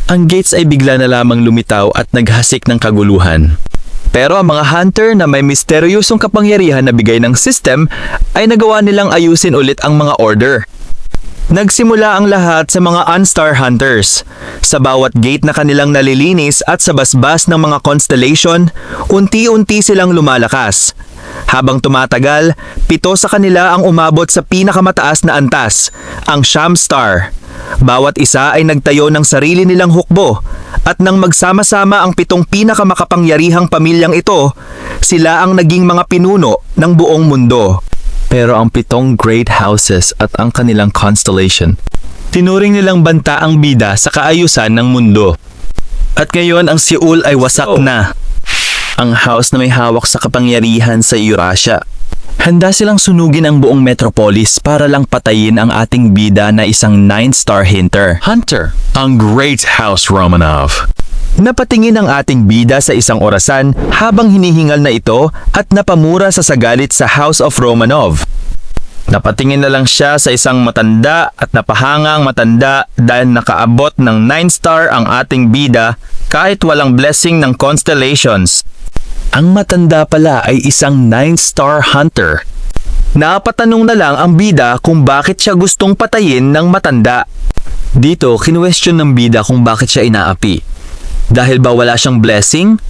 Ang Gates ay bigla na lamang lumitaw at naghasik ng kaguluhan. Pero ang mga hunter na may misteryosong kapangyarihan na bigay ng system ay nagawa nilang ayusin ulit ang mga order. Nagsimula ang lahat sa mga unstar hunters. Sa bawat gate na kanilang nalilinis at sa basbas ng mga constellation, unti-unti silang lumalakas. Habang tumatagal, 7 sa kanila ang umabot sa pinakamataas na antas, ang Sham Star. Bawat isa ay nagtayo ng sarili nilang hukbo at nang magsama-sama ang 7 pinakamakapangyarihang pamilyang ito, sila ang naging mga pinuno ng buong mundo. Pero ang 7 great houses at ang kanilang constellation, tinuring nilang banta ang bida sa kaayusan ng mundo. At ngayon ang Seoul ay wasak na. Ang house na may hawak sa kapangyarihan sa Eurasia. Handa silang sunugin ang buong metropolis para lang patayin ang ating bida na isang 9-star hunter, ang Great House Romanov. Napatingin ang ating bida sa isang orasan habang hinihingal na ito at napamura sa sagalit sa House of Romanov. Napatingin na lang siya sa isang matanda at napahangang matanda dahil nakaabot ng 9-star ang ating bida kahit walang blessing ng constellations. Ang matanda pala ay isang 9-star hunter. Napatanong na lang ang bida kung bakit siya gustong patayin ng matanda. Dito, kinwestiyon ng bida kung bakit siya inaapi. Dahil ba wala siyang blessing?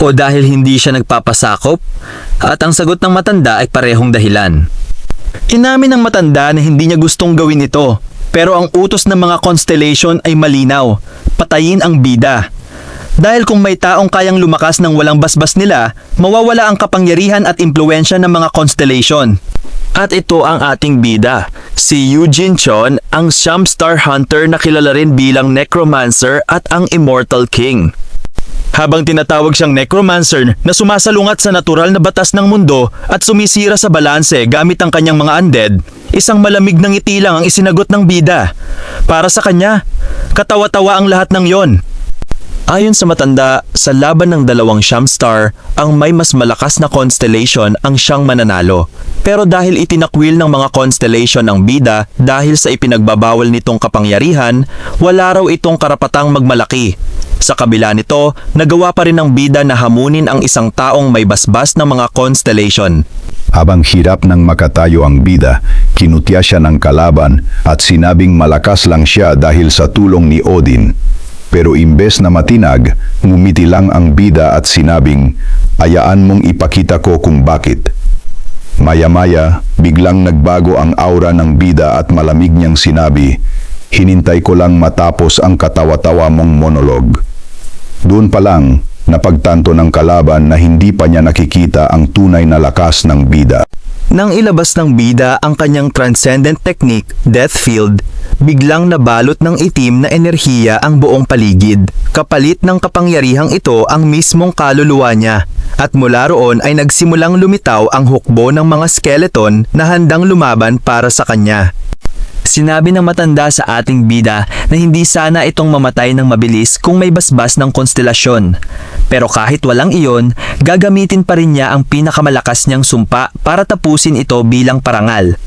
O dahil hindi siya nagpapasakop? At ang sagot ng matanda ay parehong dahilan. Inamin ng matanda na hindi niya gustong gawin ito. Pero ang utos ng mga constellation ay malinaw. Patayin ang bida. Dahil kung may taong kayang lumakas ng walang basbas nila, mawawala ang kapangyarihan at impluensya ng mga constellation. At ito ang ating bida, si Eugene Chon, ang Shamstar Hunter na kilala rin bilang Necromancer at ang Immortal King. Habang tinatawag siyang Necromancer na sumasalungat sa natural na batas ng mundo at sumisira sa balanse gamit ang kanyang mga undead, isang malamig na ngiti lang ang isinagot ng bida. Para sa kanya, katawa-tawa ang lahat ng yon. Ayon sa matanda, sa laban ng 2 Shamstar, ang may mas malakas na constellation ang siyang mananalo. Pero dahil itinakwil ng mga constellation ang bida dahil sa ipinagbabawal nitong kapangyarihan, wala raw itong karapatang magmalaki. Sa kabila nito, nagawa pa rin ng bida na hamunin ang isang taong may basbas ng mga constellation. Habang hirap nang makatayo ang bida, kinutya siya ng kalaban at sinabing malakas lang siya dahil sa tulong ni Odin. Pero imbes na matinag, ngumiti lang ang bida at sinabing, "Ayaan mong ipakita ko kung bakit." Maya-maya, biglang nagbago ang aura ng bida at malamig niyang sinabi, "Hinintay ko lang matapos ang katawa-tawa mong monolog." Doon pa lang, napagtanto ng kalaban na hindi pa niya nakikita ang tunay na lakas ng bida. Nang ilabas ng bida ang kanyang transcendent technique, Death Field, biglang nabalot ng itim na enerhiya ang buong paligid. Kapalit ng kapangyarihang ito ang mismong kaluluwa niya. At mula roon ay nagsimulang lumitaw ang hukbo ng mga skeleton na handang lumaban para sa kanya. Sinabi ng matanda sa ating bida na hindi sana itong mamatay ng mabilis kung may basbas ng konstelasyon. Pero kahit walang iyon, gagamitin pa rin niya ang pinakamalakas niyang sumpa para tapusin ito bilang parangal.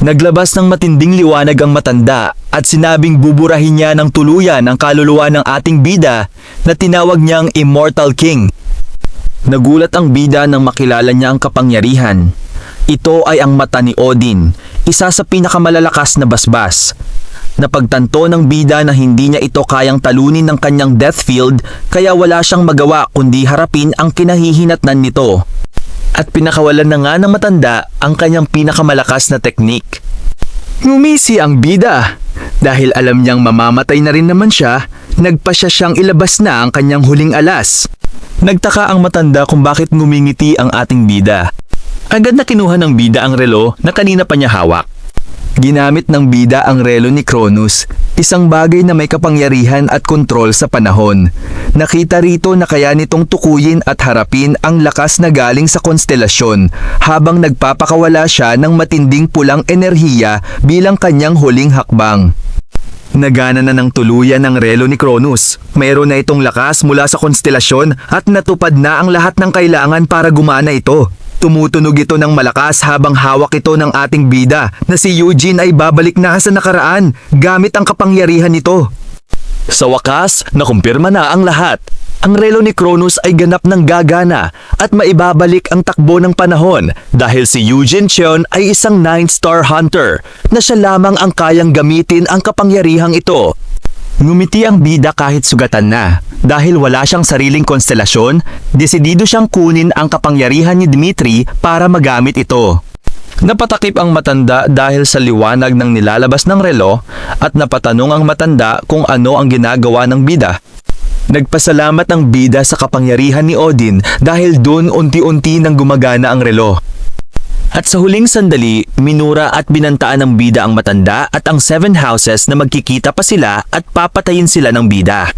Naglabas ng matinding liwanag ang matanda at sinabing buburahin niya ng tuluyan ang kaluluwa ng ating bida na tinawag niyang Immortal King. Nagulat ang bida nang makilala niya ang kapangyarihan. Ito ay ang mata ni Odin, isa sa pinakamalalakas na basbas. Napagtanto ng bida na hindi niya ito kayang talunin ng kanyang death field kaya wala siyang magawa kundi harapin ang kinahihinatnan nito. At pinakawalan na nga ng matanda ang kanyang pinakamalakas na teknik. Ngumisi ang bida. Dahil alam niyang mamamatay na rin naman siya, nagpasya siyang ilabas na ang kanyang huling alas. Nagtaka ang matanda kung bakit ngumingiti ang ating bida. Agad na kinuha ng bida ang relo na kanina pa niya hawak. Ginamit ng bida ang relo ni Cronus, isang bagay na may kapangyarihan at kontrol sa panahon. Nakita rito na kaya nitong tukuyin at harapin ang lakas na galing sa konstelasyon habang nagpapakawala siya ng matinding pulang enerhiya bilang kanyang huling hakbang. Nagana na ng tuluyan ang relo ni Cronus. Mayroon na itong lakas mula sa konstelasyon at natupad na ang lahat ng kailangan para gumana ito. Tumutunog ito ng malakas habang hawak ito ng ating bida na si Eugene ay babalik na sa nakaraan gamit ang kapangyarihan nito. Sa wakas, nakumpirma na ang lahat. Ang relo ni Cronus ay ganap ng gagana at maibabalik ang takbo ng panahon dahil si Eugene Cheon ay isang 9-star hunter na siya lamang ang kayang gamitin ang kapangyarihang ito. Ngumiti ang bida kahit sugatan na. Dahil wala siyang sariling konstelasyon, desidido siyang kunin ang kapangyarihan ni Dmitri para magamit ito. Napatakip ang matanda dahil sa liwanag ng nilalabas ng relo at napatanong ang matanda kung ano ang ginagawa ng bida. Nagpasalamat ang bida sa kapangyarihan ni Odin dahil doon unti-unti nang gumagana ang relo. At sa huling sandali, minura at binantaan ng bida ang matanda at ang 7 houses na magkikita pa sila at papatayin sila ng bida.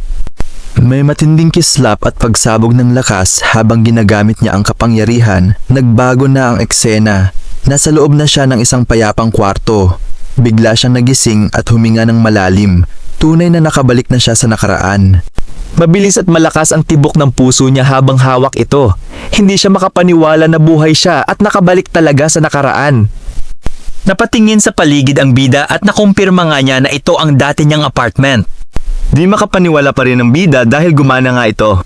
May matinding kislap at pagsabog ng lakas habang ginagamit niya ang kapangyarihan. Nagbago na ang eksena. Nasa loob na siya ng isang payapang kwarto. Bigla siyang nagising at huminga ng malalim. Tunay na nakabalik na siya sa nakaraan. Mabilis at malakas ang tibok ng puso niya habang hawak ito. Hindi siya makapaniwala na buhay siya at nakabalik talaga sa nakaraan. Napatingin sa paligid ang bida at nakumpirma nga niya na ito ang dati niyang apartment. Di makapaniwala pa rin ang bida dahil gumana nga ito.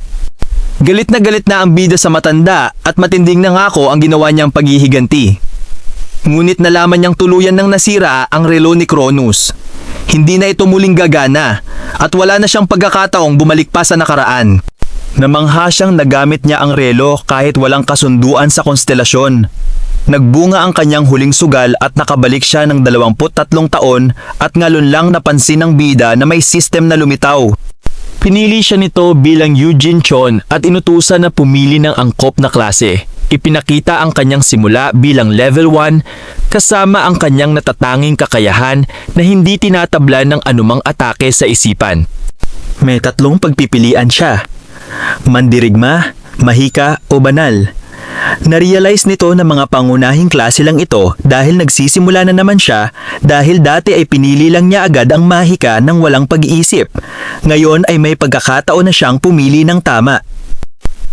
Galit na ang bida sa matanda at matinding nangako ang ginawa niyang paghihiganti. Ngunit nalaman niyang tuluyan ng nasira ang relo ni Cronus. Hindi na ito muling gagana at wala na siyang pagkakataong bumalik pa sa nakaraan. Namangha siyang nagamit niya ang relo kahit walang kasunduan sa konstelasyon. Nagbunga ang kanyang huling sugal at nakabalik siya ng 23 taon at ngalon lang napansin ng bida na may system na lumitaw. Pinili siya nito bilang Eugene Cheon at inutusan na pumili ng angkop na klase. Ipinakita ang kanyang simula bilang level 1 kasama ang kanyang natatanging kakayahan na hindi tinatablan ng anumang atake sa isipan. May 3 pagpipilian siya. Mandirigma, mahika o banal. Narealize nito na mga pangunahing klase lang ito dahil nagsisimula na naman siya dahil dati ay pinili lang niya agad ang mahika ng walang pag-iisip. Ngayon ay may pagkakataon na siyang pumili ng tama.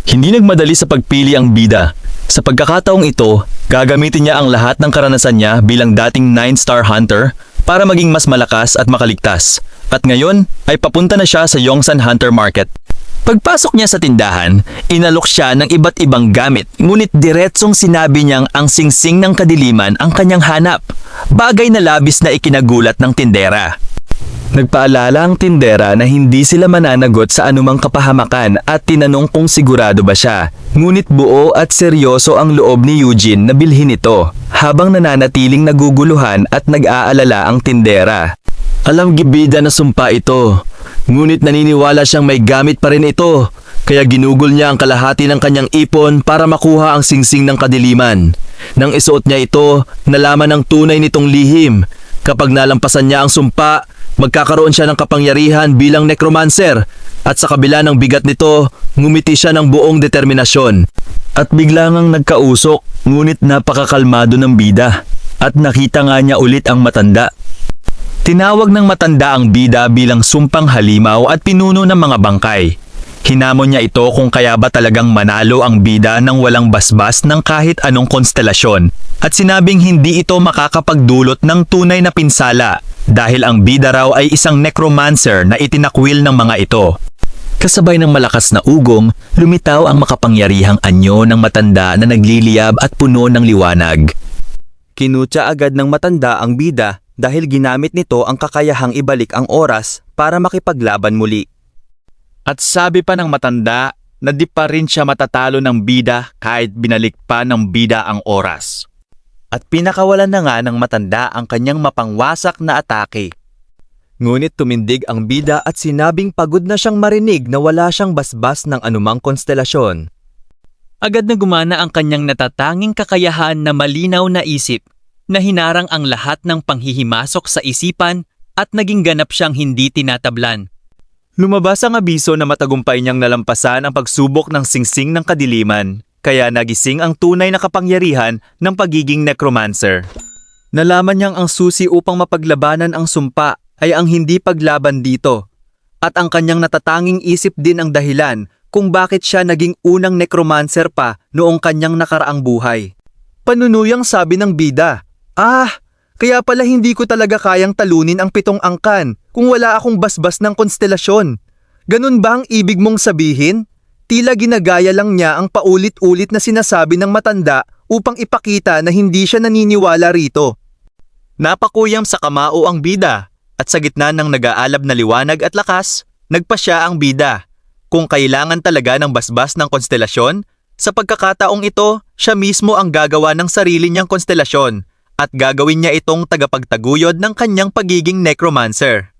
Hindi nagmadali sa pagpili ang bida. Sa pagkakataong ito, gagamitin niya ang lahat ng karanasan niya bilang dating 9-star hunter para maging mas malakas at makaligtas. At ngayon ay papunta na siya sa Yongsan Hunter Market. Pagpasok niya sa tindahan, inalok siya ng iba't ibang gamit, ngunit diretsong sinabi niyang ang singsing ng kadiliman ang kanyang hanap, bagay na labis na ikinagulat ng tindera. Nagpaalala ang tindera na hindi sila mananagot sa anumang kapahamakan at tinanong kung sigurado ba siya. Ngunit buo at seryoso ang loob ni Eugene na bilhin ito, habang nananatiling naguguluhan at nag-aalala ang tindera. Alam gibida na sumpa ito, ngunit naniniwala siyang may gamit pa rin ito, kaya ginugol niya ang kalahati ng kanyang ipon para makuha ang singsing ng kadiliman. Nang isuot niya ito, nalaman ang tunay nitong lihim. Kapag nalampasan niya ang sumpa, magkakaroon siya ng kapangyarihan bilang necromancer at sa kabila ng bigat nito, ngumiti siya ng buong determinasyon. At bigla ngang nagkausok, ngunit napakakalmado ng bida at nakita nga niya ulit ang matanda. Tinawag ng matanda ang bida bilang sumpang halimaw at pinuno ng mga bangkay. Hinamon niya ito kung kaya ba talagang manalo ang bida ng walang basbas ng kahit anong konstelasyon at sinabing hindi ito makakapagdulot ng tunay na pinsala dahil ang bida raw ay isang necromancer na itinakwil ng mga ito. Kasabay ng malakas na ugong, lumitaw ang makapangyarihang anyo ng matanda na nagliliyab at puno ng liwanag. Kinutya agad ng matanda ang bida dahil ginamit nito ang kakayahang ibalik ang oras para makipaglaban muli. At sabi pa ng matanda na di pa rin siya matatalo ng bida kahit binalik pa ng bida ang oras. At pinakawalan na nga ng matanda ang kanyang mapangwasak na atake. Ngunit tumindig ang bida at sinabing pagod na siyang marinig na wala siyang basbas ng anumang konstelasyon. Agad na gumana ang kanyang natatanging kakayahan na malinaw na isip, na hinarang ang lahat ng panghihimasok sa isipan at naging ganap siyang hindi tinatablan. Lumabas ang abiso na matagumpay niyang nalampasan ang pagsubok ng singsing ng kadiliman, kaya nagising ang tunay na kapangyarihan ng pagiging necromancer. Nalaman niyang ang susi upang mapaglabanan ang sumpa ay ang hindi paglaban dito, at ang kanyang natatanging isip din ang dahilan kung bakit siya naging unang necromancer pa noong kanyang nakaraang buhay. Panunuyang sabi ng bida, Kaya pala hindi ko talaga kayang talunin ang 7 angkan kung wala akong basbas ng konstelasyon. Ganun ba ang ibig mong sabihin? Tila ginagaya lang niya ang paulit-ulit na sinasabi ng matanda upang ipakita na hindi siya naniniwala rito. Napakuyam sa kamao ang bida at sa gitna ng nag-aalab na liwanag at lakas, nagpa siya ang bida. Kung kailangan talaga ng basbas ng konstelasyon, sa pagkakataong ito, siya mismo ang gagawa ng sarili niyang konstelasyon at gagawin niya itong tagapagtaguyod ng kanyang pagiging necromancer.